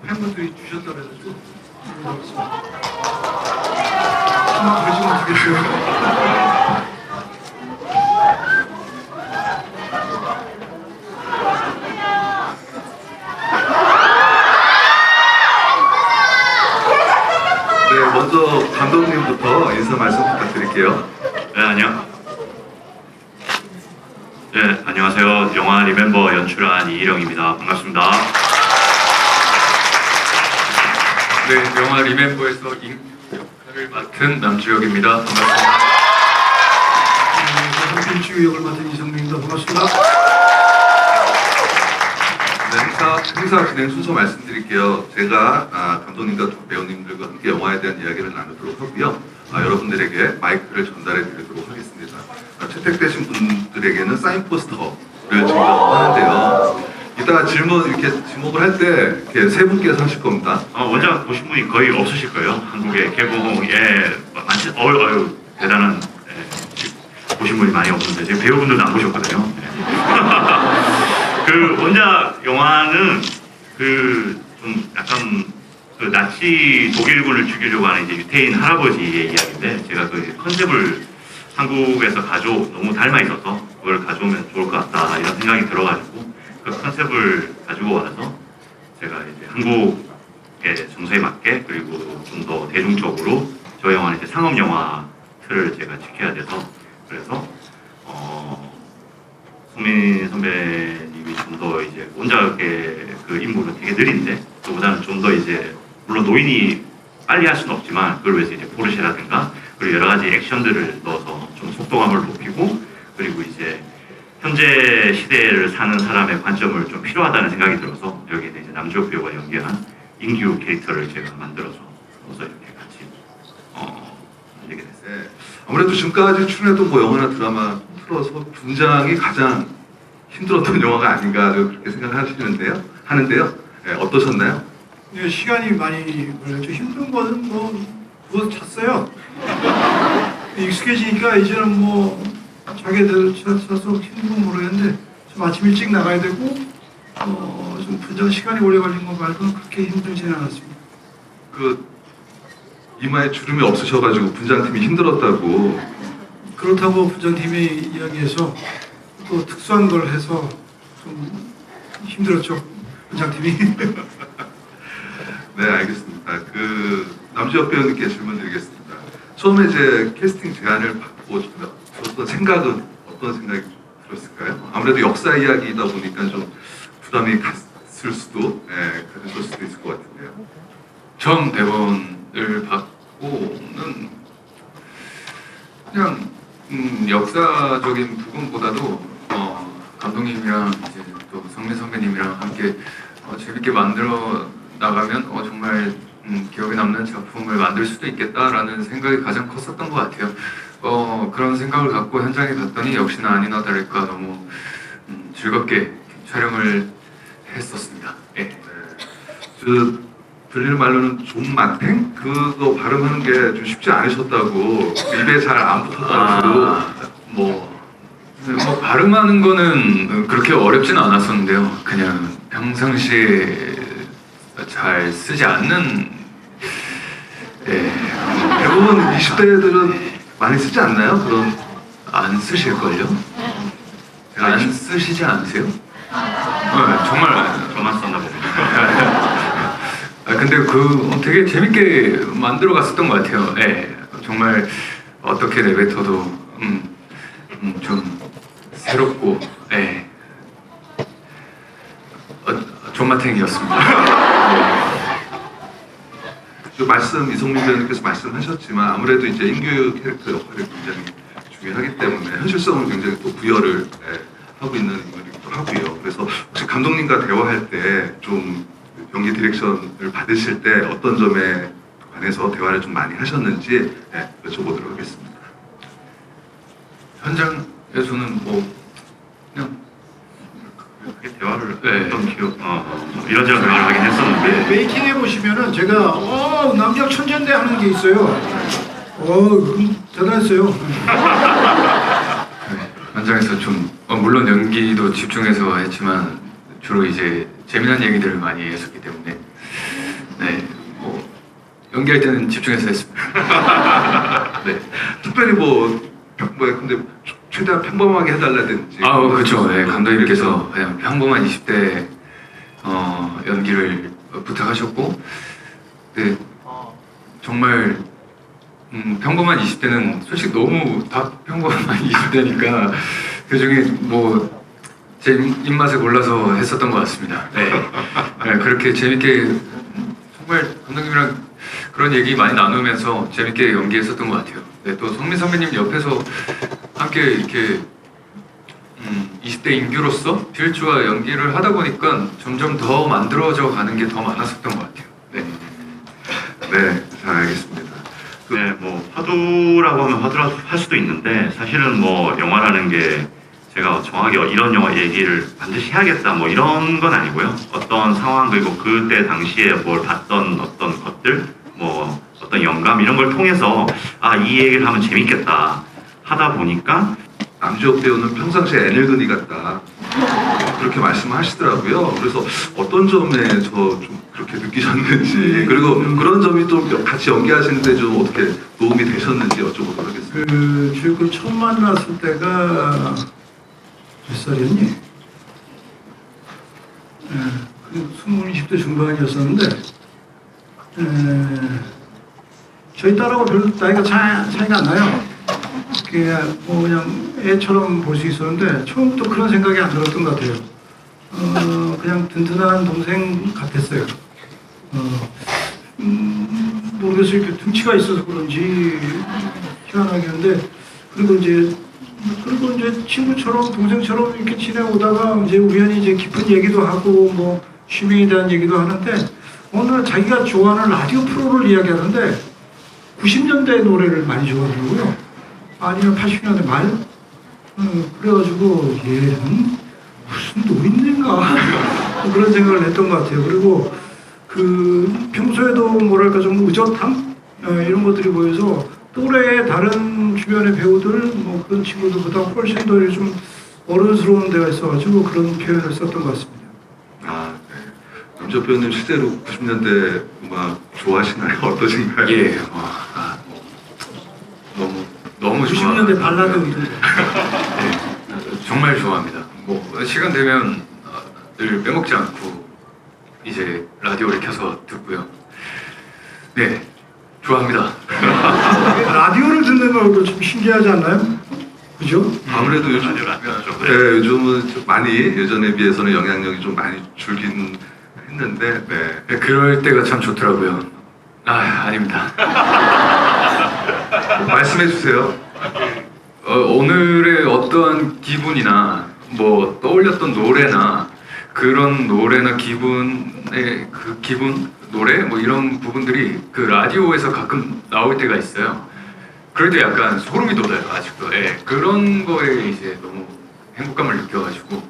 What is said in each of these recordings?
팬분들이 주셨다 그래가지고 그러시면 어떡겠어요. 네, 먼저 감독님부터 인사 말씀 부탁드릴게요. 네, 안녕하세요. 영화 리멤버 연출한 이희령입니다. 반갑습니다. 네, 영화 리멤버에서 역할을 맡은 남주혁입니다. 반갑습니다. 저는 빌주 역을 맡은 이성민입니다. 반갑습니다. 네, 행사 진행 순서 말씀드릴게요. 제가 감독님과 두 배우님들과 함께 영화에 대한 이야기를 나누도록 하고요. 여러분들에게 마이크를 전달해 드리도록 하겠습니다. 채택되신 분들에게는 사인 포스터를 증정하는데요. 이따가 질문 이렇게 지목을 할 때 이렇게 세 분께서 하실 겁니다. 원작 보신 분이 거의 없으실 거예요. 한국에 개봉에 많지, 대단한, 보신 분이 많이 없는데, 지금 배우분들도 안 보셨거든요. 그 원작 영화는 좀 약간 나치 독일군을 죽이려고 하는 이제 유태인 할아버지의 이야기인데, 제가 그 컨셉을 한국에서 너무 닮아 있어서 그걸 가져오면 좋을 것 같다 이런 생각이 들어가지고 그 컨셉을 가지고 와서 제가 이제 한국의 정서에 맞게 그리고 좀 더 대중적으로 저 영화는 이제 상업 영화 틀을 제가 지켜야 돼서 그래서 송민 선배님이 좀 더 이제 원작의 그 인물은 되게 느린데 그보다는 좀 더 이제 물론 노인이 빨리 할 수는 없지만 그걸 위해서 이제 포르쉐라든가 그리고 여러 가지 액션들을 넣어서 좀 속도감을 높이고 그리고 이제 현재 시대를 사는 사람의 관점을 좀 필요하다는 생각이 들어서 여기에 이제 남주혁 배우가 연기한 인규 캐릭터를 제가 만들어서 이렇게 같이 만들게 됐어요. 네, 아무래도 지금까지 출연했던 뭐 영화나 드라마 틀어서 분장이 가장 힘들었던 영화가 아닌가 그렇게 생각하시는데요. 네, 어떠셨나요? 네, 시간이 많이 걸렸죠. 힘든 거는 누워서 잤어요. 익숙해지니까 이제는 자기들 차서 힘든 건 모르겠는데 좀 아침 일찍 나가야 되고 좀 분장 시간이 오래 걸린 거 말고는 그렇게 힘들지는 않았습니다. 그 이마에 주름이 없으셔가지고 분장팀이 힘들었다고. 그렇다고 분장팀이 이야기해서 또 특수한 걸 해서 좀 힘들었죠. 분장팀이. 네, 알겠습니다. 남주혁 배우님께 질문드리겠습니다. 처음에 이제 캐스팅 제안을 받고 들었던 생각은 어떤 생각이 들었을까요? 아무래도 역사 이야기이다 보니까 좀 부담이 갔을 수도, 가셨을 수도 있을 것 같은데요. 처음 대본을 받고는 그냥 역사적인 부분보다도 감독님이랑 이제 또 성민 선배님이랑 함께 재밌게 만들어 나가면 정말 기억에 남는 작품을 만들 수도 있겠다라는 생각이 가장 컸었던 것 같아요. 그런 생각을 갖고 현장에 갔더니 역시나 아니나 다를까 너무 즐겁게 촬영을 했었습니다. 예. 들리는 말로는 존마탱? 그거 발음하는 게 좀 쉽지 않으셨다고, 입에 잘 안 붙었다고. 발음하는 거는 그렇게 어렵진 않았었는데요. 그냥 평상시에 잘 쓰지 않는 대부분 20대들은 많이 쓰지 않나요? 그런. 안 쓰실걸요? 안 쓰시지 않으세요? 네, 정말 저만 썼나 봅니다. 근데 되게 재밌게 만들어 갔었던 것 같아요. 정말 어떻게 내뱉어도 좀 새롭고 존맛탱이였습니다. 이성민 배우님께서 말씀하셨지만 아무래도 이제 인규 캐릭터 역할이 굉장히 중요하기 때문에 현실성을 굉장히 또 부여를 하고 있는 인물이기도 하고요. 그래서 혹시 감독님과 대화할 때 좀 연기 디렉션을 받으실 때 어떤 점에 관해서 대화를 좀 많이 하셨는지 여쭤보도록 하겠습니다. 현장에서는 그냥 그렇게 대화를 어떤 기억 이런저런 대화를 하긴 했었는데 메이킹 해보시면은 제가 남자 천재인데 하는 게 있어요. 대단했어요. 현장에서 좀 물론 연기도 집중해서 했지만 주로 이제 재미난 얘기들을 많이 했었기 때문에 네, 뭐 연기할 때는 집중해서 했습니다. 네. 특별히 근데 최대한 평범하게 해달라든지. 그렇죠. 네, 감독님께서 그냥 평범한 20대 연기를 부탁하셨고, 네, 정말 평범한 20대는 솔직히 너무 다 평범한 20대니까 그 중에 뭐 제 입맛에 골라서 했었던 것 같습니다. 네. 네, 그렇게 재밌게 정말 감독님이랑 그런 얘기 많이 나누면서 재밌게 연기했었던 것 같아요. 네, 또 성민 선배님 옆에서 함께 이렇게 20대 인규로서 딜주와 연기를 하다 보니까 점점 더 만들어져 가는 게 더 많았었던 것 같아요. 네. 네, 잘 알겠습니다. 네, 뭐 화두라고 하면 화두라고 할 수도 있는데 사실은 뭐 영화라는 게 제가 정확하게 이런 영화 얘기를 반드시 해야겠다 뭐 이런 건 아니고요. 어떤 상황 그리고 그때 당시에 뭘 봤던 어떤 것들 뭐 어떤 영감 이런 걸 통해서 이 얘기를 하면 재밌겠다 하다 보니까 남주혁 배우는 평상시에 애늙은이 같다 그렇게 말씀하시더라고요. 그래서 어떤 점에 좀 그렇게 느끼셨는지 그리고 그런 점이 또 같이 연기하시는데 좀 어떻게 도움이 되셨는지 여쭤보도록 하겠습니다. 주역을 처음 만났을 때가 몇 살이었니? 그 20대 중반이었었는데 저희 딸하고 별로 나이가 차이가 안 나요. 그냥 그냥 애처럼 볼 수 있었는데 처음부터 그런 생각이 안 들었던 것 같아요. 그냥 든든한 동생 같았어요. 모르겠어요. 이렇게 등치가 있어서 그런지 희한하게 한데 그리고 이제 친구처럼 동생처럼 이렇게 지내오다가 이제 우연히 이제 깊은 얘기도 하고 뭐 취미에 대한 얘기도 하는데 어느 날 자기가 좋아하는 라디오 프로를 이야기하는데 90년대 노래를 많이 좋아하더라고요. 아니면 80년대 말? 그래가지고 얘는 무슨 노인네인가 그런 생각을 했던 것 같아요. 그리고 평소에도 뭐랄까 좀 의젓함 이런 것들이 보여서 또래의 다른 주변의 배우들 뭐 그런 친구들보다 훨씬 더 좀 어른스러운 데가 있어가지고 그런 표현을 썼던 것 같습니다. 네. 남주혁 배우님 실제로 90년대 음악 좋아하시나요? 어떠신가요? 예, 너무 90년대 발라드 이런 거. 네, 정말 좋아합니다. 뭐 시간 되면 늘 빼먹지 않고 이제 라디오를 켜서 듣고요. 네, 좋아합니다. 라디오를 듣는 것도 좀 신기하지 않나요? 그죠? 아무래도 요즘 라디오죠. 네, 요즘은 좀 많이 예전에 비해서는 영향력이 좀 많이 줄긴 했는데 네. 그럴 때가 참 좋더라고요. 아닙니다. 말씀해 주세요. 오늘의 어떠한 기분이나 뭐 떠올렸던 노래나 그런 노래나 기분의 그 기분, 노래 뭐 이런 부분들이 그 라디오에서 가끔 나올 때가 있어요. 그럴 때 약간 소름이 돋아요, 아직도. 예, 그런 거에 이제 너무 행복감을 느껴가지고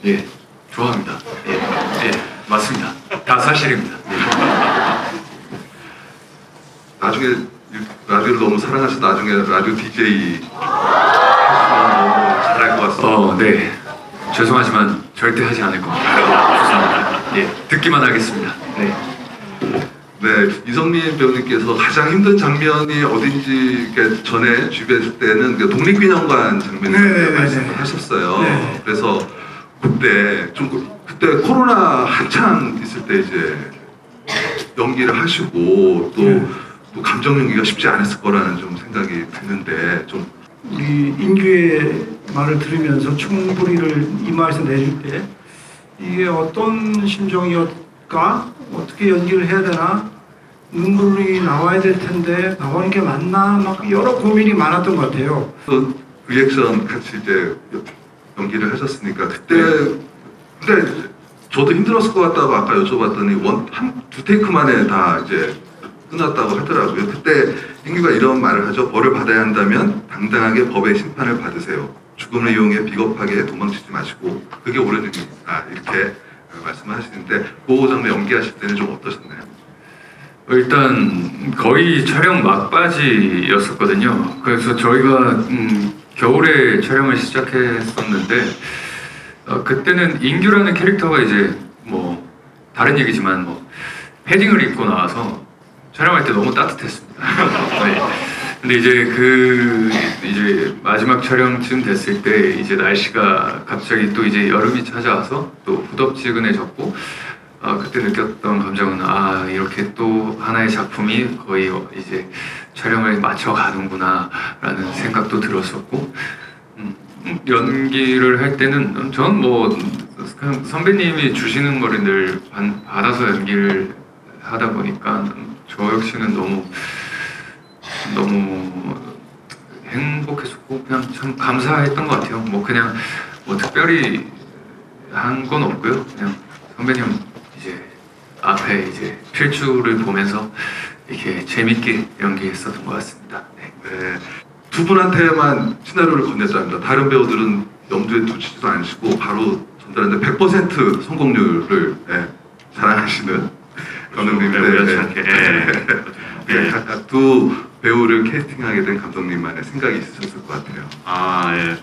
예, 좋아합니다. 예, 맞습니다. 다 사실입니다. 나중에 라디오를 너무 사랑하셔서 나중에 라디오 DJ 하시면 너무 잘할 것 같습니다. 네. 죄송하지만 절대 하지 않을 겁니다. 죄송합니다. 예, 듣기만 하겠습니다. 네. 네, 이성민 배우님께서 가장 힘든 장면이 어딘지 전에 주변 때는 독립기념관 장면을 말씀을 하셨어요. 네. 그래서 그때 코로나 한창 있을 때 이제 연기를 하시고 또 감정 연기가 쉽지 않았을 거라는 좀 생각이 드는데 좀 우리 인규의 말을 들으면서 총부리를 이마에서 내릴 때 이게 어떤 심정이었까? 어떻게 연기를 해야 되나? 눈물이 나와야 될 텐데 나오는 게 맞나? 막 여러 고민이 많았던 것 같아요. 또 리액션 같이 이제 연기를 하셨으니까 근데 저도 힘들었을 것 같다고 아까 여쭤봤더니 두 테이크 만에 다 이제 끝났다고 하더라고요. 그때 인규가 이런 말을 하죠. 벌을 받아야 한다면 당당하게 법의 심판을 받으세요. 죽음을 이용해 비겁하게 도망치지 마시고 그게 옳은 일입니다. 이렇게 말씀을 하시는데 그 장면 연기하실 때는 좀 어떠셨나요? 일단 거의 촬영 막바지였었거든요. 그래서 저희가 겨울에 촬영을 시작했었는데 그때는 인규라는 캐릭터가 이제 뭐 다른 얘기지만 뭐 패딩을 입고 나와서 촬영할 때 너무 따뜻했습니다. 네. 근데 이제 마지막 촬영쯤 됐을 때 이제 날씨가 갑자기 또 이제 여름이 찾아와서 또 후덥지근해졌고 그때 느꼈던 감정은 이렇게 또 하나의 작품이 거의 이제 촬영을 마쳐 가는구나라는 생각도 들었었고 연기를 할 때는 전 뭐 그냥 선배님이 주시는 거를 늘 받아서 연기를 하다 보니까 저 역시는 너무 행복했었고 그냥 참 감사했던 것 같아요. 뭐 그냥 뭐 특별히 한 건 없고요. 그냥 선배님 이제 앞에 이제 필주를 보면서 이렇게 재밌게 연기했었던 것 같습니다. 네. 네. 두 분한테만 시나리오를 건넸답니다. 다른 배우들은 염두에 두지도 않으시고 바로 전달했는데 100% 성공률을 자랑하시는 감독님인데 우연치 않게. 각각 두 배우를 캐스팅하게 된 감독님만의 생각이 있으셨을 것 같아요. 예.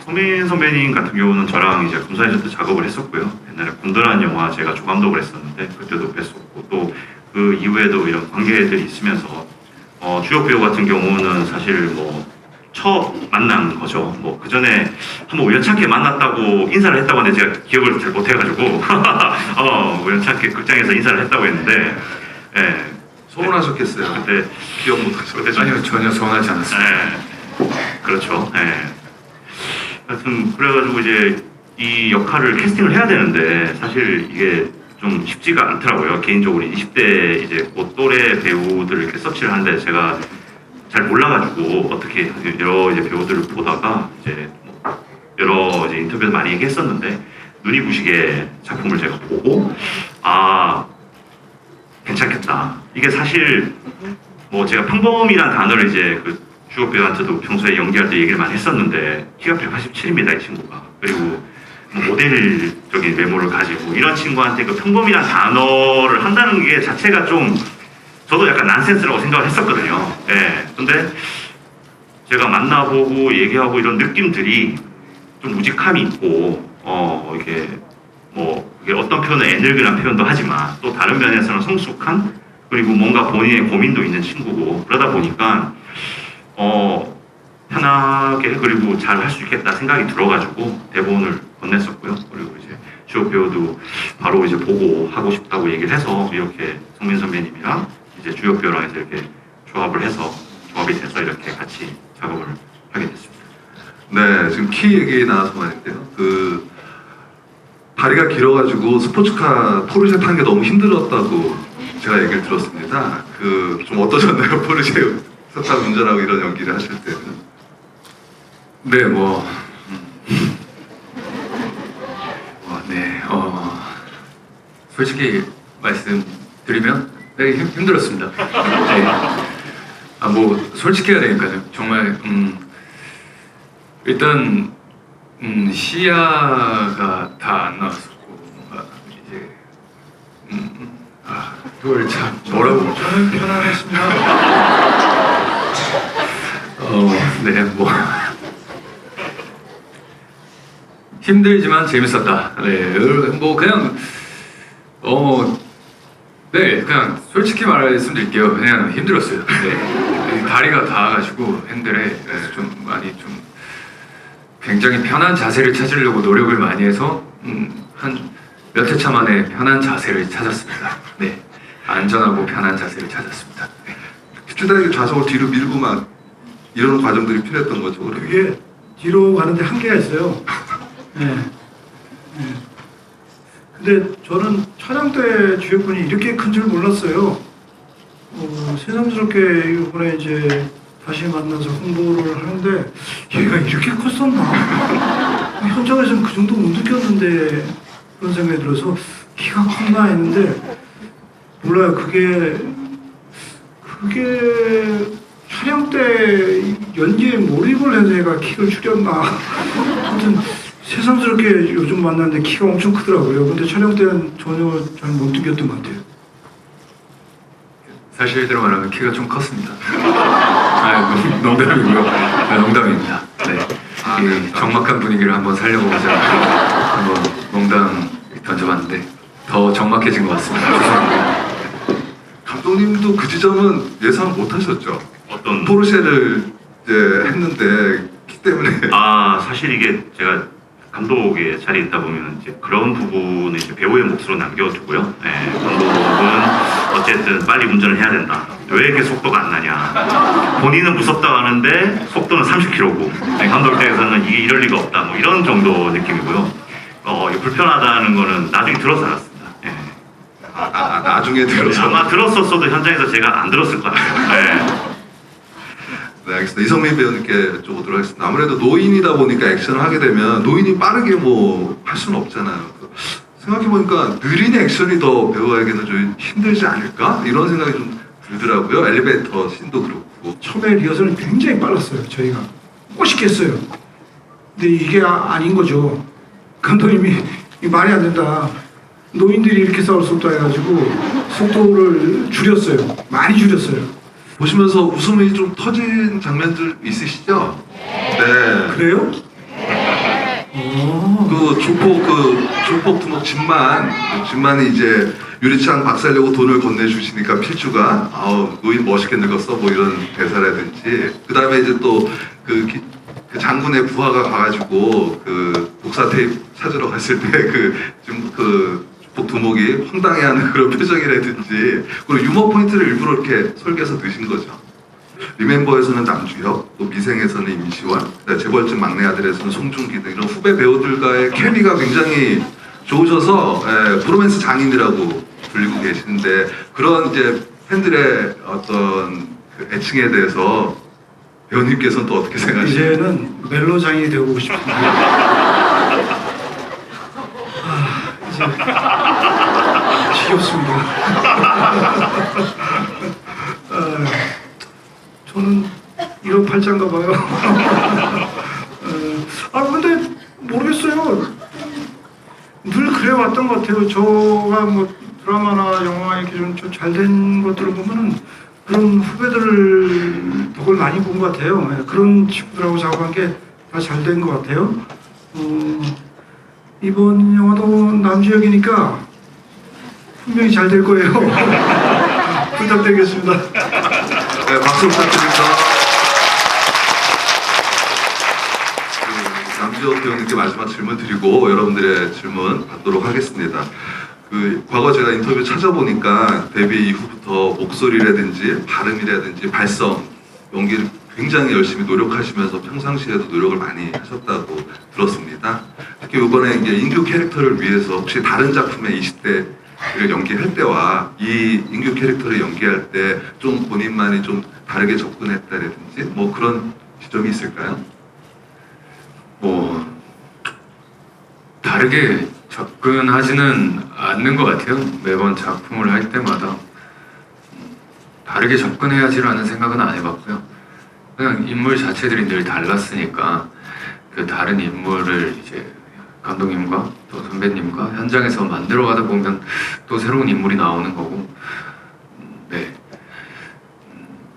성민 선배님 같은 경우는 저랑 이제 군사에서 작업을 했었고요. 옛날에 곤드란 영화 제가 조감독을 했었는데 그때도 뵀었고 또 그 이후에도 이런 관계들이 있으면서 주역 배우 같은 경우는 사실 뭐 처음 만난 거죠. 뭐 그 전에 한번 우연찮게 만났다고 인사를 했다고 하는데 제가 기억을 잘 못해가지고 우연찮게 극장에서 인사를 했다고 했는데 서운하셨겠어요. 그때 기억 못하셨어요. 그때 아니요 전혀 서운하지 않았습니다. 그렇죠. 하여튼 그래가지고 이제 이 역할을 캐스팅을 해야 되는데 사실 이게 좀 쉽지가 않더라고요. 개인적으로 20대 이제 그 또래 배우들을 이렇게 서치를 하는데 제가 잘 몰라가지고 어떻게 여러 이제 배우들을 보다가 이제 여러 이제 인터뷰에서 많이 얘기했었는데 눈이 부시게 작품을 제가 보고 괜찮겠다. 이게 사실 뭐 제가 평범이란 단어를 이제 그 주역 배우한테도 평소에 연기할 때 얘기를 많이 했었는데 키가 187입니다 이 친구가. 그리고 모델적인 외모를 가지고 이런 친구한테 그 평범이란 단어를 한다는 게 자체가 좀 저도 약간 난센스라고 생각을 했었거든요. 근데 제가 만나보고 얘기하고 이런 느낌들이 좀 우직함이 있고 이게 뭐 이게 어떤 표현은 애늙은한 표현도 하지만 또 다른 면에서는 성숙한 그리고 뭔가 본인의 고민도 있는 친구고 그러다 보니까 편하게 그리고 잘 할 수 있겠다 생각이 들어가지고 대본을 건넸었고요. 그리고 이제 주역 배우도 바로 이제 보고 하고 싶다고 얘기를 해서 이렇게 성민 선배님이랑 이제 주역 배우랑 해서 이렇게 조합이 돼서 이렇게 같이 작업을 하게 됐습니다. 네, 지금 키 얘기 나와서 말인데요. 그 다리가 길어가지고 스포츠카 포르쉐 타는 게 너무 힘들었다고 제가 얘기를 들었습니다. 그 좀 어떠셨나요? 포르쉐 타 운전하고 이런 연기를 하실 때는? 네, 솔직히 말씀드리면 힘들었습니다. 솔직히 해야 되니까요. 정말 일단 시야가 다 안 나왔었고 뭔가 이제 그걸 참 뭐라고 저는 편안했습니다. 힘들지만 재밌었다. 그냥 솔직히 말씀드릴게요. 그냥 힘들었어요. 다리가 닿아가지고 핸들에 좀 많이 좀 굉장히 편한 자세를 찾으려고 노력을 많이 해서 한 몇 회차 만에 편한 자세를 찾았습니다. 안전하고 편한 자세를 찾았습니다. 흡주단에게 좌석을 뒤로 밀고 막 이런 과정들이 필요했던 거죠. 그게 뒤로 가는데 한계가 있어요. 근데 저는 촬영 때 주역분이 이렇게 큰 줄 몰랐어요. 새삼스럽게 이번에 이제 다시 만나서 홍보를 하는데 얘가 이렇게 컸었나? 현장에서는 그 정도 못 느꼈는데 그런 생각이 들어서 키가 컸나 했는데 몰라요. 그게 촬영 때 연기에 몰입을 해서 얘가 키를 줄였나? 아무튼 새삼스럽게 요즘 만났는데 키가 엄청 크더라고요. 근데 촬영 때는 전혀 잘 못 느꼈던 것 같아요. 사실대로 말하면 키가 좀 컸습니다. 농담이고요. 농담입니다. 이 적막한 분위기를 한번 살려보고자 한번 농담 던져봤는데 더 적막해진 것 같습니다. 죄송합니다. 감독님도 그 지점은 예상 못하셨죠? 어떤 포르쉐를 이제 했는데 키 때문에 아 사실 이게 제가 감독의 자리에 있다 보면 이제 그런 부분은 이제 배우의 몫으로 남겨두고요. 네, 감독은 어쨌든 빨리 운전을 해야 된다. 왜 이렇게 속도가 안 나냐? 본인은 무섭다고 하는데 속도는 30km고 감독 입장에서는 이게 이럴 리가 없다. 뭐 이런 정도 느낌이고요. 이게 불편하다는 거는 나중에 들어서 알았습니다. 네. 나중에 들어서 아마 들었었어도 현장에서 제가 안 들었을 것 같아요. 네. 네, 알겠습니다. 이성민 배우님께 여쭤보도록 하겠습니다. 아무래도 노인이다 보니까 액션을 하게 되면 노인이 빠르게 뭐 할 수는 없잖아요. 생각해보니까 느린 액션이 더 배우에게는 좀 힘들지 않을까? 이런 생각이 좀 들더라고요. 엘리베이터 씬도 그렇고. 처음에 리허설은 굉장히 빨랐어요. 저희가 멋있게 했어요. 근데 이게 아닌 거죠. 감독님이 이 말이 안 된다. 노인들이 이렇게 싸울 수 없다 해가지고 속도를 줄였어요. 많이 줄였어요. 보시면서 웃음이 좀 터진 장면들 있으시죠? 네. 그래요? 조폭 두목 진만이 이제 유리창 박살내고 돈을 건네주시니까 필주가 노인 멋있게 늙었어 뭐 이런 대사라든지 그 다음에 이제 또 그 장군의 부하가 가가지고 그 복사 테이프 찾으러 갔을 때 조폭 두목이 황당해하는 그런 표정이라든지 그리고 유머 포인트를 일부러 이렇게 설계해서 넣으신 거죠. 리멤버에서는 남주혁, 또 미생에서는 임시완, 재벌집 막내 아들에서는 송중기 등 이런 후배 배우들과의 케미가 굉장히 좋으셔서 브로맨스 장인이라고 불리고 계시는데 그런 이제 팬들의 어떤 그 애칭에 대해서 배우님께서는 또 어떻게 생각하시나요? 이제는 멜로장이 되고 싶습니다. 이제 지겹습니다. 저는 1호 8자인가 봐요. 근데 모르겠어요. 늘 그래왔던 것 같아요. 저가 뭐 드라마나 영화 이렇게 좀 잘 된 것들을 보면은 그런 후배들 덕을 많이 본 것 같아요. 그런 친구들하고 작업한 게 다 잘 된 것 같아요. 이번 영화도 남주혁이니까 분명히 잘 될 거예요. 부탁드리겠습니다. 네, 박수 부탁드립니다. 남주혁 배우님께 마지막 질문 드리고 여러분들의 질문 받도록 하겠습니다. 과거 제가 인터뷰 찾아보니까 데뷔 이후부터 목소리라든지 발음이라든지 발성, 연기를 굉장히 열심히 노력하시면서 평상시에도 노력을 많이 하셨다고 들었습니다. 특히 이번에 이제 인규 캐릭터를 위해서 혹시 다른 작품의 20대를 연기할 때와 이 인규 캐릭터를 연기할 때 좀 본인만이 좀 다르게 접근했다라든지 뭐 그런 지점이 있을까요? 뭐 다르게 접근하지는 않는 것 같아요. 매번 작품을 할 때마다 다르게 접근해야지라는 생각은 안 해봤고요. 그냥 인물 자체들이 늘 달랐으니까 그 다른 인물을 이제 감독님과 또 선배님과 현장에서 만들어가다 보면 또 새로운 인물이 나오는 거고, 네.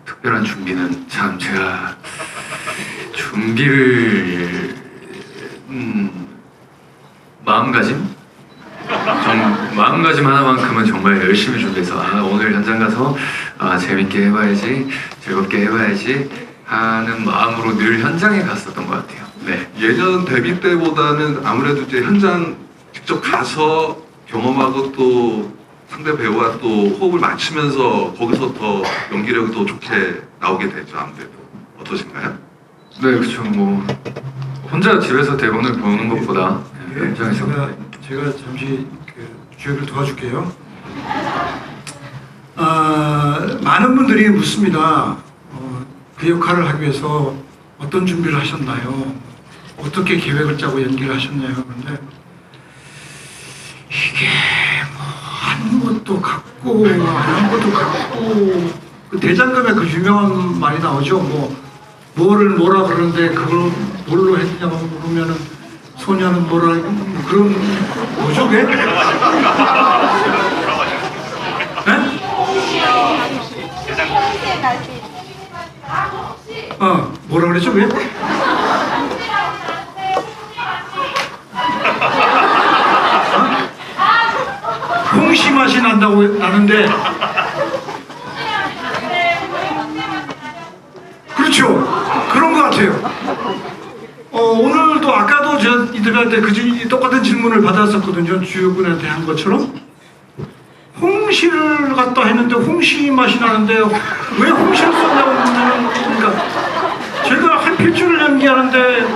특별한 준비는 참 제가 준비를 마음가짐 하나만큼은 정말 열심히 준비해서 오늘 현장 가서 재밌게 해봐야지, 즐겁게 해봐야지 하는 마음으로 늘 현장에 갔었던 것 같아요. 네. 예전 데뷔 때보다는 아무래도 이제 현장 직접 가서 경험하고 또 상대 배우와 또 호흡을 맞추면서 거기서 더 연기력이 더 좋게 나오게 되죠. 아무래도 어떠신가요? 네, 그렇죠. 뭐 혼자 집에서 대본을 보는 것보다 현장에서 제가 잠시 주역을 도와줄게요. 많은 분들이 묻습니다. 그 역할을 하기 위해서 어떤 준비를 하셨나요? 어떻게 계획을 짜고 연기를 하셨나요? 그런데 이게 뭐 한 것도 같고 안 한 것도 같고 그 대장금에 그 유명한 말이 나오죠. 뭐를 뭐라 그러는데 그걸 뭘로 했냐고 물으면은 소녀는 뭐라 뭐 그런 뭐죠 그게? 네? 뭐라 그랬죠 그게? 홍시 맛이 난다고 나는데 그렇죠. 그런 것 같아요. 오늘도 아까도 제가 인터뷰할 때 똑같은 질문을 받았었거든요. 주혁군한테 한 것처럼. 홍시를 갖다 했는데 홍시 맛이 나는데 왜 홍시를 썼냐고 묻는 그러니까 제가 한필주를 연기하는데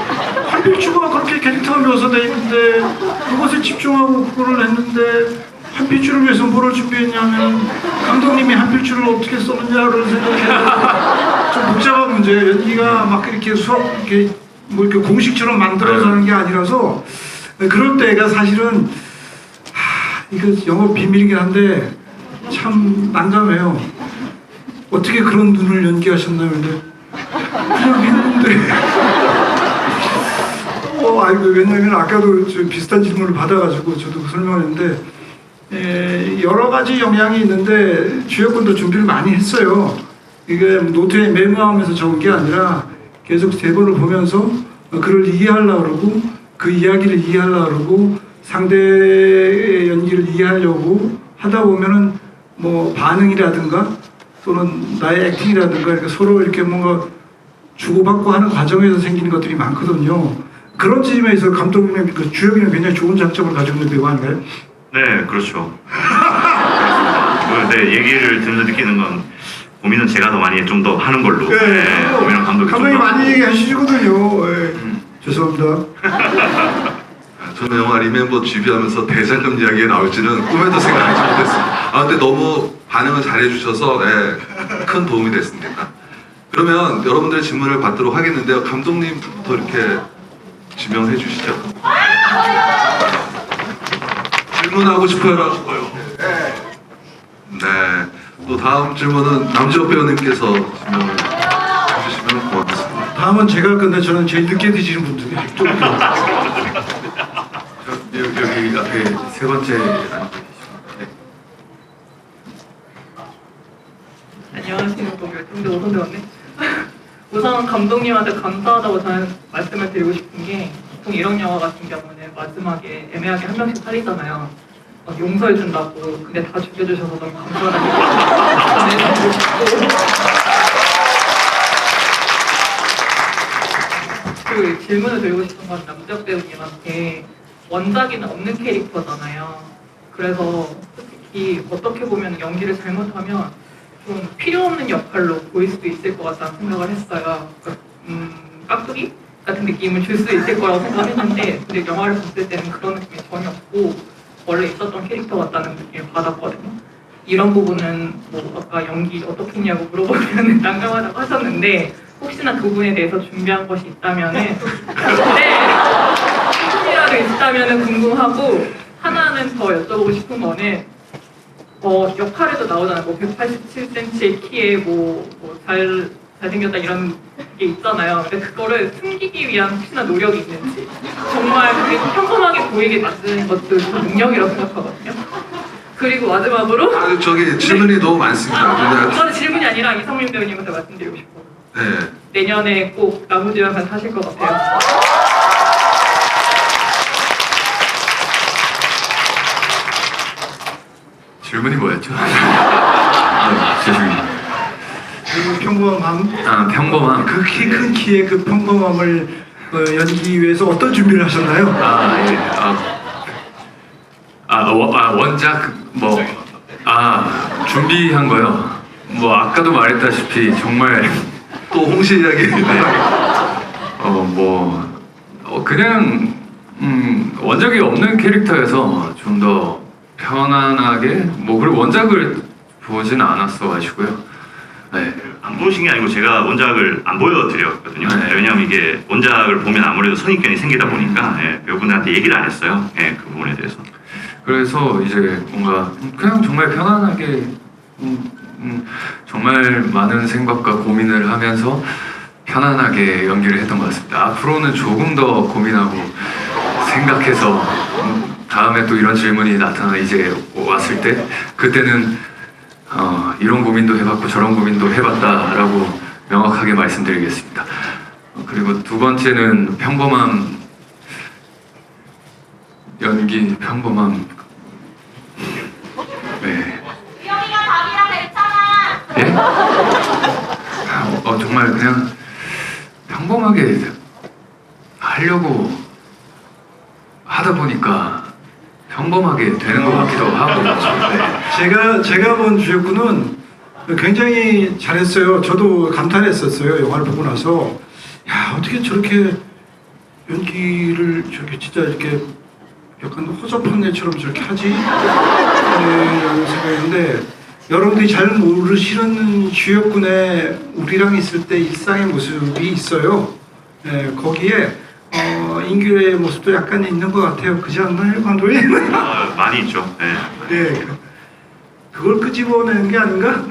한필주가 그렇게 캐릭터가 묘사되어 있는데 그것에 집중하고 그거를 했는데 한필주를 위해서 뭐를 준비했냐면 감독님이 한필주를 어떻게 썼느냐를 생각해서 좀 복잡한 문제. 연기가 막 이렇게 수업 이렇게 뭐 이렇게 공식처럼 만들어서 하는 게 아니라서 그럴 때가 사실은 이거 영업 비밀이긴 한데 참 난감해요. 어떻게 그런 눈을 연기하셨나요? 근데 그냥 했는데 아이고 왜냐면 아까도 좀 비슷한 질문을 받아가지고 저도 설명했는데 여러 가지 영향이 있는데 주혁군도 준비를 많이 했어요. 이게 노트에 메모하면서 적은 게 아니라 계속 대본을 보면서 그를 이해하려고 그러고 그 이야기를 이해하려고 그러고 상대의 연기를 이해하려고 하다 보면은 뭐 반응이라든가 또는 나의 액팅이라든가 이렇게 서로 이렇게 뭔가 주고받고 하는 과정에서 생기는 것들이 많거든요. 그런 지점에서 감독님의 그 주혁이는 굉장히 좋은 장점을 가지고 있는 배우 아닌가요? 네, 그렇죠. 네, 얘기를 들으면서 느끼는 건 고민은 제가 더 많이 좀 더 하는 걸로. 네, 고민은 감독이 좀 감독님 더. 많이 얘기하시거든요. 죄송합니다. 저는 영화 리멤버 GB하면서 대장금 이야기가 나올지는 꿈에도 생각하지 못했습니다. 근데 너무 반응을 잘해주셔서 큰 도움이 됐습니다. 그러면 여러분들의 질문을 받도록 하겠는데요. 감독님부터 이렇게 지명해 주시죠. 질문하고 싶어요. 네. 또 다음 질문은 남지혁 배우님께서 질문을 해주시면 고맙겠습니다. 다음은 제가 근데 저는 제일 늦게 드시는 분들이 좀 여기 앞에 세 번째 앉아 계시죠. 네. 안녕하세요. 근데 오선배 왔네. 우선 감독님한테 감사하다고 저는 말씀을 드리고 싶은 게 보통 이런 영화 같은 경우는 마지막에 애매하게 한 명씩 살리잖아요. 용서해 준다고. 근데 다 죽여주셔서 너무 감사하다고 전해드리고 싶고 그 질문을 드리고 싶은 건 남지혁 배우님한테 원작에는 없는 캐릭터잖아요. 그래서 솔직히 어떻게 보면 연기를 잘못하면 좀 필요 없는 역할로 보일 수도 있을 것 같다는 생각을 했어요. 그러니까, 깍두기 같은 느낌을 줄 수 있을 거라고 생각을 했는데 근데 영화를 봤을 때는 그런 느낌이 전혀 없고 원래 있었던 캐릭터 같다는 느낌을 받았거든요. 이런 부분은 뭐 아까 연기 어떻게 했냐고 물어보면 난감하다고 하셨는데 혹시나 그 부분에 대해서 준비한 것이 있다면은 네, 혹시라도 있다면은 궁금하고 하나는 더 여쭤보고 싶은 거는 역할에도 나오잖아요. 뭐 187cm의 키에 잘생겼다 이런 게 있잖아요. 근데 그거를 숨기기 위한 혹시나 노력이 있는지 정말 그게 평범하게 보이게 만드는 것도 능력이라고 생각하거든요. 그리고 마지막으로 저기 질문이 너무 많습니다. 저는 질문이 아니라 이성민 배우님한테 말씀드리고 싶어요. 네. 내년에 꼭 나무주연상 타실 것 같아요. 질문이 뭐였죠? 죄송해요. 그 평범함 평범함. 그 키 큰 키의 그 평범함을 연기 위해서 어떤 준비를 하셨나요? 원작 준비한 거요. 뭐 아까도 말했다시피 정말 또 홍시 이야기. 그냥 원작이 없는 캐릭터여서 좀 더 편안하게 그리고 원작을 보진 않았어 가지고요. 네. 안 보신 게 아니고 제가 원작을 안 보여드렸거든요. 네. 왜냐하면 이게 원작을 보면 아무래도 선입견이 생기다 보니까 배우분들한테 얘기를 안 했어요. 그 부분에 대해서. 그래서 이제 뭔가 그냥 정말 편안하게 정말 많은 생각과 고민을 하면서 편안하게 연기를 했던 것 같습니다. 앞으로는 조금 더 고민하고 생각해서 다음에 또 이런 질문이 이제 왔을 때 그때는 이런 고민도 해봤고 저런 고민도 해봤다라고 명확하게 말씀드리겠습니다. 그리고 두 번째는 평범함 연기 평범함. 네. 유영이가 답이라 그랬잖아. 예? 정말 그냥 평범하게 하려고 하다 보니까 평범하게 되는 것 같기도 하고. 네. 제가 본 주역군은 굉장히 잘했어요. 저도 감탄했었어요. 영화를 보고 나서 야 어떻게 저렇게 연기를 저렇게 진짜 이렇게 약간 허접한 애처럼 저렇게 하지? 라는 생각인데 여러분들이 잘 모르시는 주역군의 우리랑 있을 때 일상의 모습이 있어요. 네, 거기에 인규의 모습도 약간 있는 것 같아요. 그렇지 않나요, 감독님? 많이 있죠. 네. 네, 그걸 끄집어내는 게 아닌가?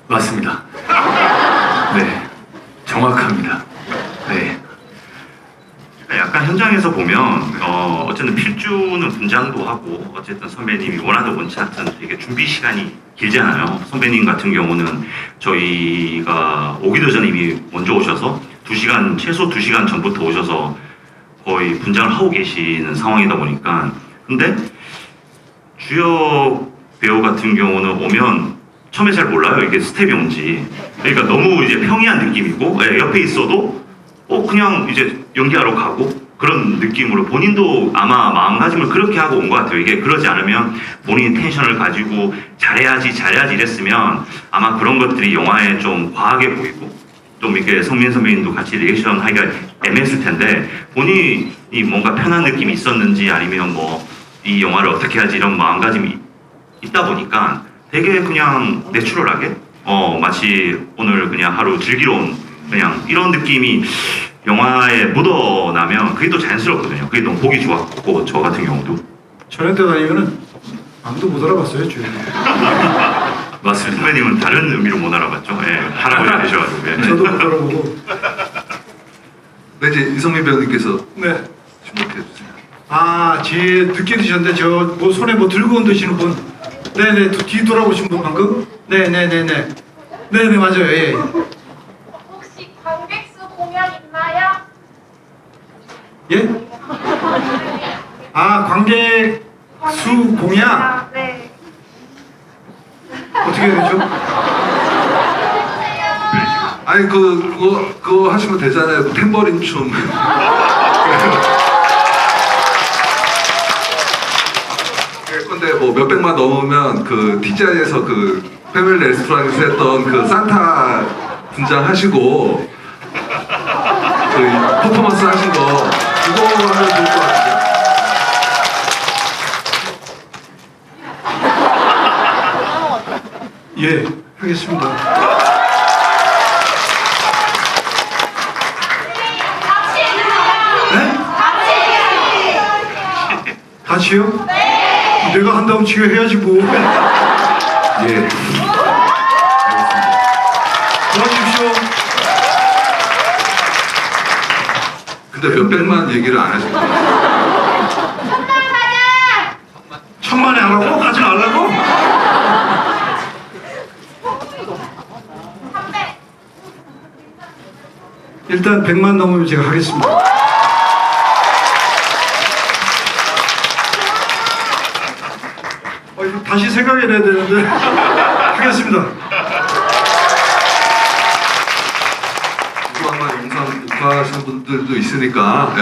맞습니다. 네, 정확합니다. 네. 약간 현장에서 보면 어쨌든 필주는 분장도 하고 어쨌든 선배님이 원하던 원치 않든 되게 준비 시간이 길잖아요. 선배님 같은 경우는 저희가 오기도 전에 이미 먼저 오셔서 2시간 최소 2시간 전부터 오셔서 거의 분장을 하고 계시는 상황이다 보니까 근데 주역 배우 같은 경우는 오면 처음에 잘 몰라요. 이게 스텝이 온지. 그러니까 너무 이제 평이한 느낌이고 옆에 있어도 그냥 이제 연기하러 가고 그런 느낌으로 본인도 아마 마음가짐을 그렇게 하고 온 것 같아요. 이게 그러지 않으면 본인이 텐션을 가지고 잘해야지 이랬으면 아마 그런 것들이 영화에 좀 과하게 보이고 좀 이렇게 성민 선배님도 같이 리액션 하기가 애매했을 텐데 본인이 뭔가 편한 느낌이 있었는지 아니면 뭐 이 영화를 어떻게 하지 이런 마음가짐이 있다 보니까 되게 그냥 내추럴하게 마치 오늘 그냥 하루 즐기러 온 그냥 이런 느낌이 영화에 묻어나면 그게 또 자연스럽거든요. 그게 너무 보기 좋았고 저 같은 경우도 저녁 때 다니면은 아무도 못 알아봤어요, 주역. 맞습니다. 선배님은 다른 의미로 못 알아봤죠. 예, 할아버지 되셔가지고. 예. 저도 못 알아보고. 네, 이제 이성민 배우님께서 네. 주목해 주세요. 제 늦게 드셨는데 저 뭐 손에 뭐 들고 온 드시는 분. 네네 뒤 돌아보신 분 방금. 네네네네. 네네 맞아요. 예. 혹시 관객수 공연 있나요? 예? 관객 수 공약 네. 어떻게 해야 되죠? 아니 그거 하시면 되잖아요. 그 탬버린 춤. 근데 뭐 몇백만 넘으면 그 TGI에서 그 패밀리 레스토랑에서 했던 그 산타 분장하시고 그 퍼포먼스 하신 거 그거 하면 좋을 것 같아요. 예, 하겠습니다. 네? 같이요? 네. 내가 한다면 지가 해야지 뭐. 예. 알겠습니다. 도와주십시오. 근데 몇백만 얘기를 안 하신 거예요. 천만에 하라고? 하지 말라고? 일단 100만 넘으면 제가 하겠습니다. 이거 다시 생각해내야 되는데 하겠습니다. 이거 아마 영상 녹화하신 분들도 있으니까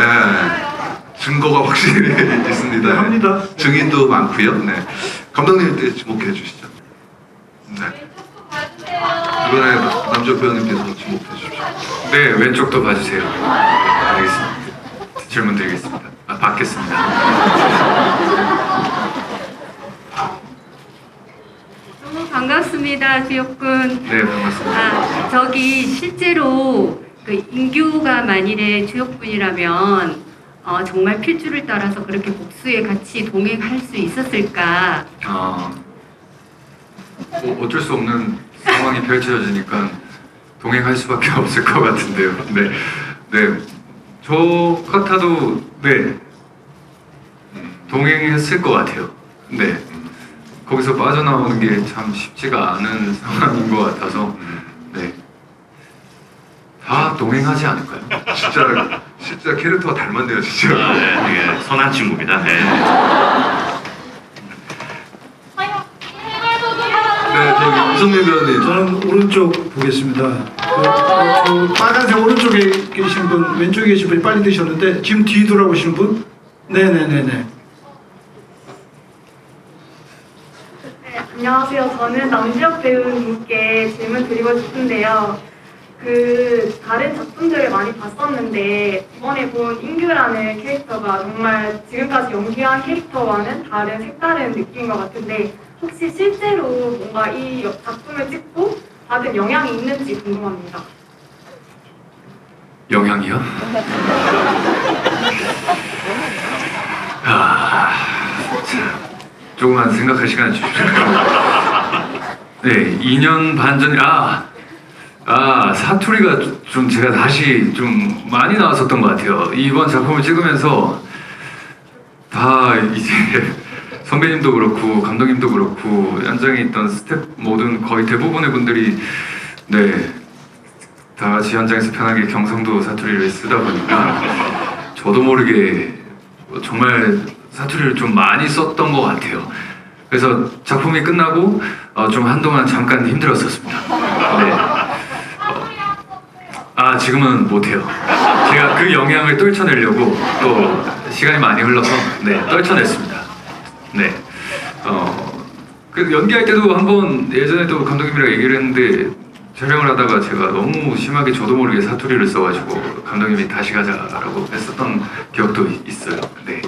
증거가 확실히 있습니다. 네, 합니다. 증인도 많고요. 네. 감독님 때 주목해 주시죠. 네. 이번에 남자 배우님께서 주목해 주십시오. 네, 왼쪽도 봐주세요. 알겠습니다. 질문 드리겠습니다. 받겠습니다. 너무 반갑습니다, 주역군. 네, 반갑습니다. 저기 실제로 그 인규가 만일에 주역군이라면 정말 필주를 따라서 그렇게 복수에 같이 동행할 수 있었을까? 뭐 어쩔 수 없는 상황이 펼쳐지니까 동행할 수밖에 없을 것 같은데요. 네, 네, 저 같아도 네 동행했을 것 같아요. 네, 거기서 빠져나오는 게 참 쉽지가 않은 상황인 것 같아서 네, 다 동행하지 않을까요? 진짜 캐릭터가 닮았네요, 진짜. 네, 되게 선한 친구입니다. 네. 네, 저기 이성민 배우님. 저는 오른쪽 보겠습니다. 그 빨간색 오른쪽에 계신 분, 왼쪽에 계신 분이 빨리 드셨는데 지금 뒤 돌아오시는 분? 네네네네. 네, 안녕하세요. 저는 남지혁 배우님께 질문 드리고 싶은데요. 다른 작품들을 많이 봤었는데 이번에 본 인규라는 캐릭터가 정말 지금까지 연기한 캐릭터와는 다른 색다른 느낌인 것 같은데 혹시 실제로 뭔가 이 작품을 찍고 받은 영향이 있는지 궁금합니다. 영향이요? 조금만 생각할 시간 주십시오. 네, 2년 반 전에 사투리가 좀 제가 다시 좀 많이 나왔었던 것 같아요. 이번 작품을 찍으면서 다 이제 선배님도 그렇고 감독님도 그렇고 현장에 있던 스태프 모든 거의 대부분의 분들이 다 같이 현장에서 편하게 경상도 사투리를 쓰다 보니까 저도 모르게 정말 사투리를 좀 많이 썼던 것 같아요. 그래서 작품이 끝나고 좀 한동안 잠깐 힘들었었습니다. 네. 지금은 못해요. 제가 그 영향을 떨쳐내려고 또 시간이 많이 흘러서 떨쳐냈습니다. 네. 그 연기할 때도 한번 예전에도 감독님이랑 얘기를 했는데 촬영을 하다가 제가 너무 심하게 저도 모르게 사투리를 써가지고 감독님이 다시 가자라고 했었던 기억도 있어요. 네.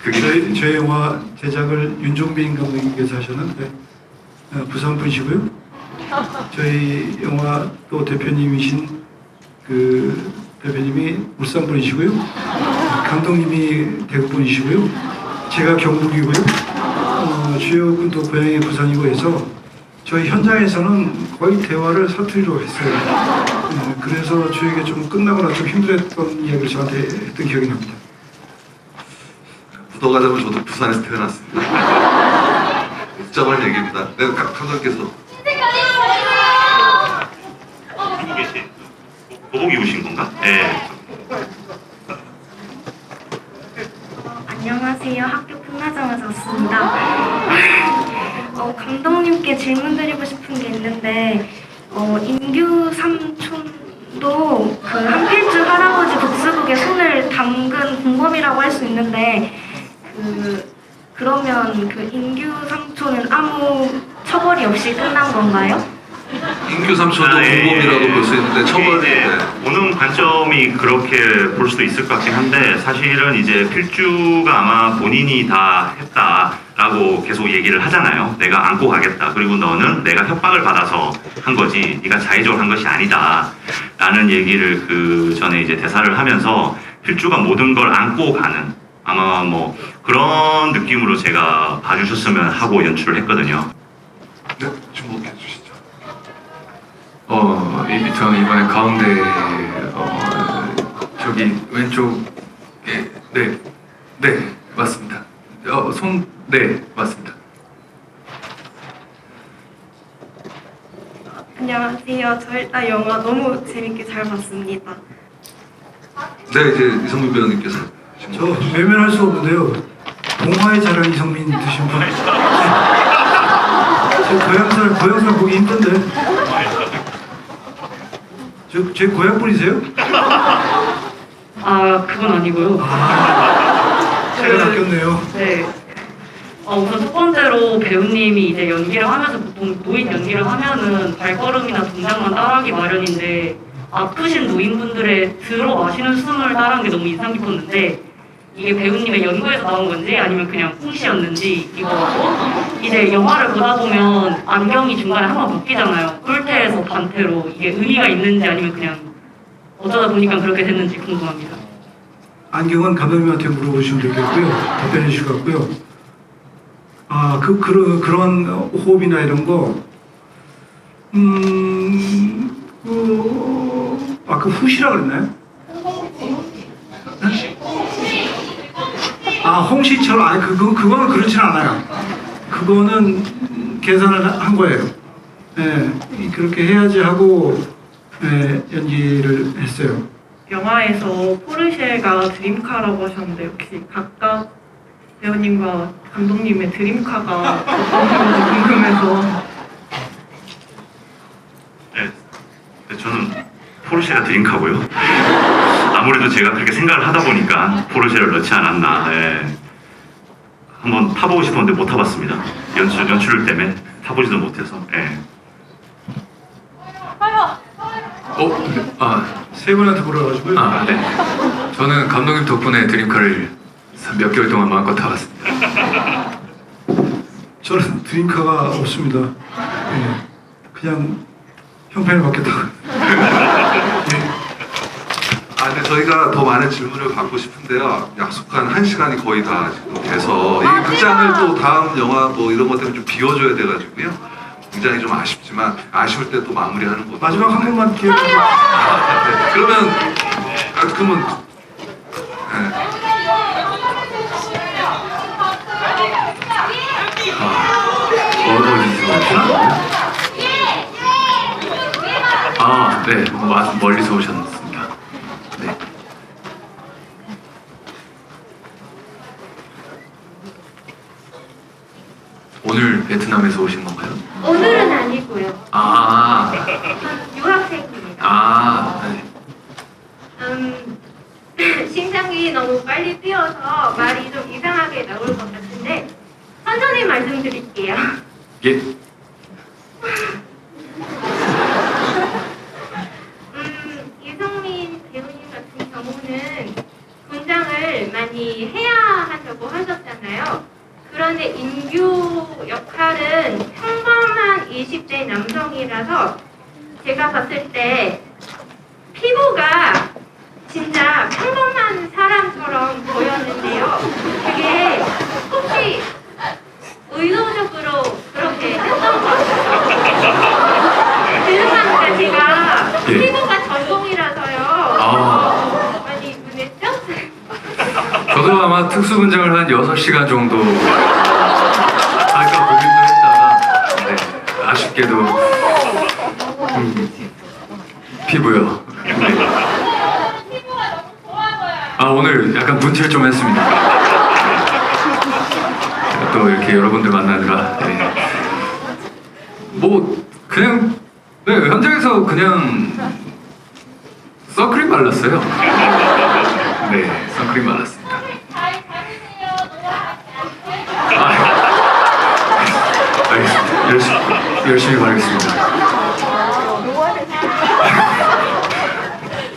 그게 저희 영화 제작을 윤종빈 감독님께서 하셨는데 부산 분이시고요. 저희 영화 또 대표님이신 그 대표님이 울산 분이시고요. 감독님이 대구 분이시고요. 제가 경북이고요. 주역은 또 고향이 부산이고 해서 저희 현장에서는 거의 대화를 사투리로 했어요. 그래서 저에게 좀 끝나거나 좀 힘들었던 이야기를 저한테 했던 기억이 납니다. 묻어가자면 저도 부산에서 태어났습니다. 복잡한 얘기입니다. 내가 감독님께서 누구 계신? 도복이 오신 건가? 네. 안녕하세요. 학교 끝나자마자 왔습니다. 감독님께 질문드리고 싶은 게 있는데 인규 삼촌도 그 한필주 할아버지 복수극에 손을 담근 공범이라고 할 수 있는데 그러면 그 인규 삼촌은 아무 처벌이 없이 끝난 건가요? 인규 삼촌도 공범이라고 볼 수 있는데 처벌이 보는 관점이 그렇게 볼 수도 있을 것 같긴 한데 사실은 이제 필주가 아마 본인이 다 했다라고 계속 얘기를 하잖아요. 내가 안고 가겠다. 그리고 너는 내가 협박을 받아서 한 거지. 네가 자의적으로 한 것이 아니다라는 얘기를 그 전에 이제 대사를 하면서 필주가 모든 걸 안고 가는 아마 뭐 그런 느낌으로 제가 봐주셨으면 하고 연출을 했거든요. 네, 주목해 주시죠. 저는 이번에 가운데 저기 왼쪽에 네 맞습니다. 맞습니다. 안녕하세요. 저 일단 영화 너무 재밌게 잘 봤습니다. 네, 이제 이성민 배우님께서 저 외면할 수 없는데요. 동화의 자랑 이성민 드신 분. 제 고향사람 보기 힘든데. 제 고향 분이세요? 그건 아니고요. 제가 낚였네요. 네. 우선 첫 번째로 배우님이 이제 연기를 하면서 보통 노인 연기를 하면은 발걸음이나 동작만 따라하기 마련인데 아프신 노인분들의 들어 마시는 숨을 따라한 게 너무 인상 깊었는데 이게 배우님의 연구에서 나온 건지 아니면 그냥 풍시였는지 이거고 이제 영화를 보다 보면 안경이 중간에 한번 바뀌잖아요. 꿀태에서 반태로 이게 의미가 있는지 아니면 그냥 어쩌다 보니까 그렇게 됐는지 궁금합니다. 안경은 감독님한테 물어보시면 되겠고요. 답변해 주실 것 같고요. 그런 호흡이나 이런 거, 그 후시라 그랬나요? 홍시처럼, 그거는 그렇진 않아요. 그거는 계산을 한 거예요. 예, 그렇게 해야지 하고, 연기를 했어요. 영화에서 포르쉐가 드림카라고 하셨는데 혹시 각각 배우님과 감독님의 드림카가 어떤 건지 궁금해서. 네. 포르쉐라 드림카고요. 아무래도 제가 그렇게 생각을 하다 보니까 포르쉐를 넣지 않았나. 예. 한번 타보고 싶었는데 못 타봤습니다. 연출 때문에 타보지도 못해서. 예. 세 분한테 물어가지고요. 네. 저는 감독님 덕분에 드림카를 몇 개월 동안 마음껏 타봤습니다. 저는 드림카가 없습니다. 예, 그냥 형편에 맞게 타고. 근데 저희가 더 많은 질문을 받고 싶은데요. 약속한 1시간이 거의 다 지금 돼서 이 극장을 또 다음 영화 뭐 이런 것 때문에 좀 비워줘야 돼가지고요. 굉장히 좀 아쉽지만 아쉬울 때 또 마무리하는 것도 마지막 한 번만 기회. 네. 그러면 네, 멀리서 오셨습니다. 네. 오늘 베트남에서 오신 건가요? 오늘은 아니고요. 유학생입니다. 네. 심장이 너무 빨리 뛰어서 말이 좀 이상하게 나올 것 같은데 천천히 말씀드릴게요. 예. 이성민 배우님 같은 경우는 분장을 많이 해야 한다고 하셨잖아요. 그런데 인규 역할은 평범한 20대 남성이라서 제가 봤을 때 피부가 진짜 평범한 사람처럼 보였는데요. 그게 혹시 의도적으로 그렇게 했던 것 같아요. 죄송합니다. 제가 예. 피부가 전공이라서요. 많이 눈했죠? 저도 아마 특수 분장을 한 6시간 정도 아까 고민도 했다가 네, 아쉽게도 피부요. 네. 피부가 너무 좋아 보여요. 오늘 약간 문체를 좀 했습니다. 또 이렇게 여러분들 만나느라 뭐 그냥 현장에서 그냥 선크림 발랐어요. 네, 선크림 발랐습니다. 잘 가르세요. 알겠습니다. 열심히 바르겠습니다.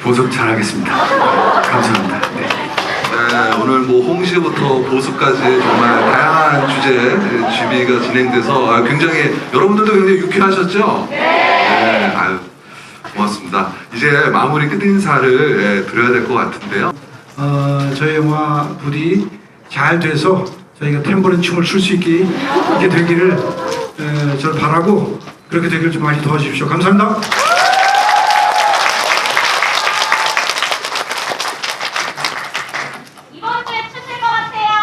보석 잘하겠습니다. 감사합니다. 네. 네, 오늘 뭐 홍시부터 보수까지 정말 다양한 주제 GB가 진행돼서 굉장히 여러분들도 굉장히 유쾌하셨죠? 네. 아유, 고맙습니다. 이제 마무리 끝 인사를 드려야 될 것 같은데요. 저희 영화 부디 잘 돼서 저희가 탬버린 춤을 출 수 있게 되기를 저를 바라고 그렇게 되기를 좀 많이 도와주십시오. 감사합니다. 이번 주에 추실 것 같아요.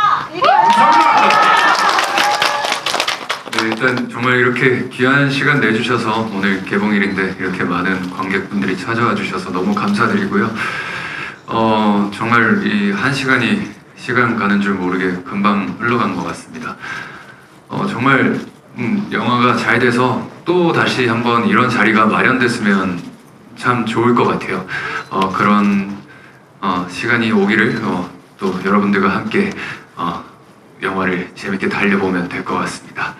네, 일단 정말 이렇게 귀한 시간 내주셔서 오늘 개봉일인데 이렇게 많은 관객분들이 찾아와 주셔서 너무 감사드리고요. 정말 이 1시간이 시간 가는 줄 모르게 금방 흘러간 것 같습니다. 정말 영화가 잘 돼서 또 다시 한번 이런 자리가 마련됐으면 참 좋을 것 같아요. 그런 시간이 오기를 또 여러분들과 함께 영화를 재밌게 달려보면 될 것 같습니다.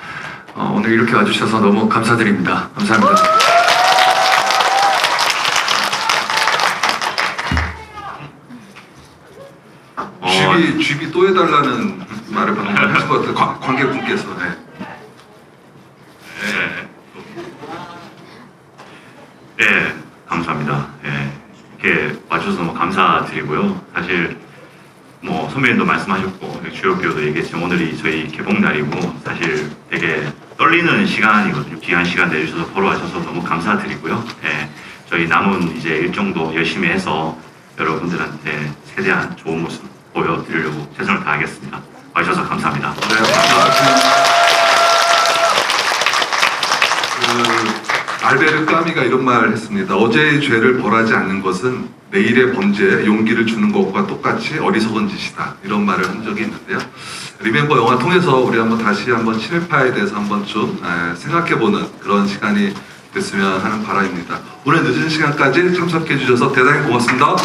오늘 이렇게 와주셔서 너무 감사드립니다. 감사합니다. GB 또 해달라는 말을 방금 하신 것 같아요. 관객분께서. 네. 네, 감사합니다. 예, 이렇게 와주셔서 너무 감사드리고요. 사실 뭐 선배님도 말씀하셨고 주요 배우도 얘기했지만 오늘이 저희 개봉 날이고 사실 되게 떨리는 시간이거든요. 귀한 시간 내주셔서 보러 와주셔서 너무 감사드리고요. 예, 저희 남은 이제 일정도 열심히 해서 여러분들한테 최대한 좋은 모습 보여드리려고 최선을 다하겠습니다. 와주셔서 감사합니다. 네, 감사합니다. 알베르 까미가 이런 말을 했습니다. 어제의 죄를 벌하지 않는 것은 내일의 범죄에 용기를 주는 것과 똑같이 어리석은 짓이다. 이런 말을 한 적이 있는데요. 리멤버 영화 통해서 우리 다시 한번 친일파에 대해서 한번 좀 생각해보는 그런 시간이 됐으면 하는 바람입니다. 오늘 늦은 시간까지 참석해 주셔서 대단히 고맙습니다.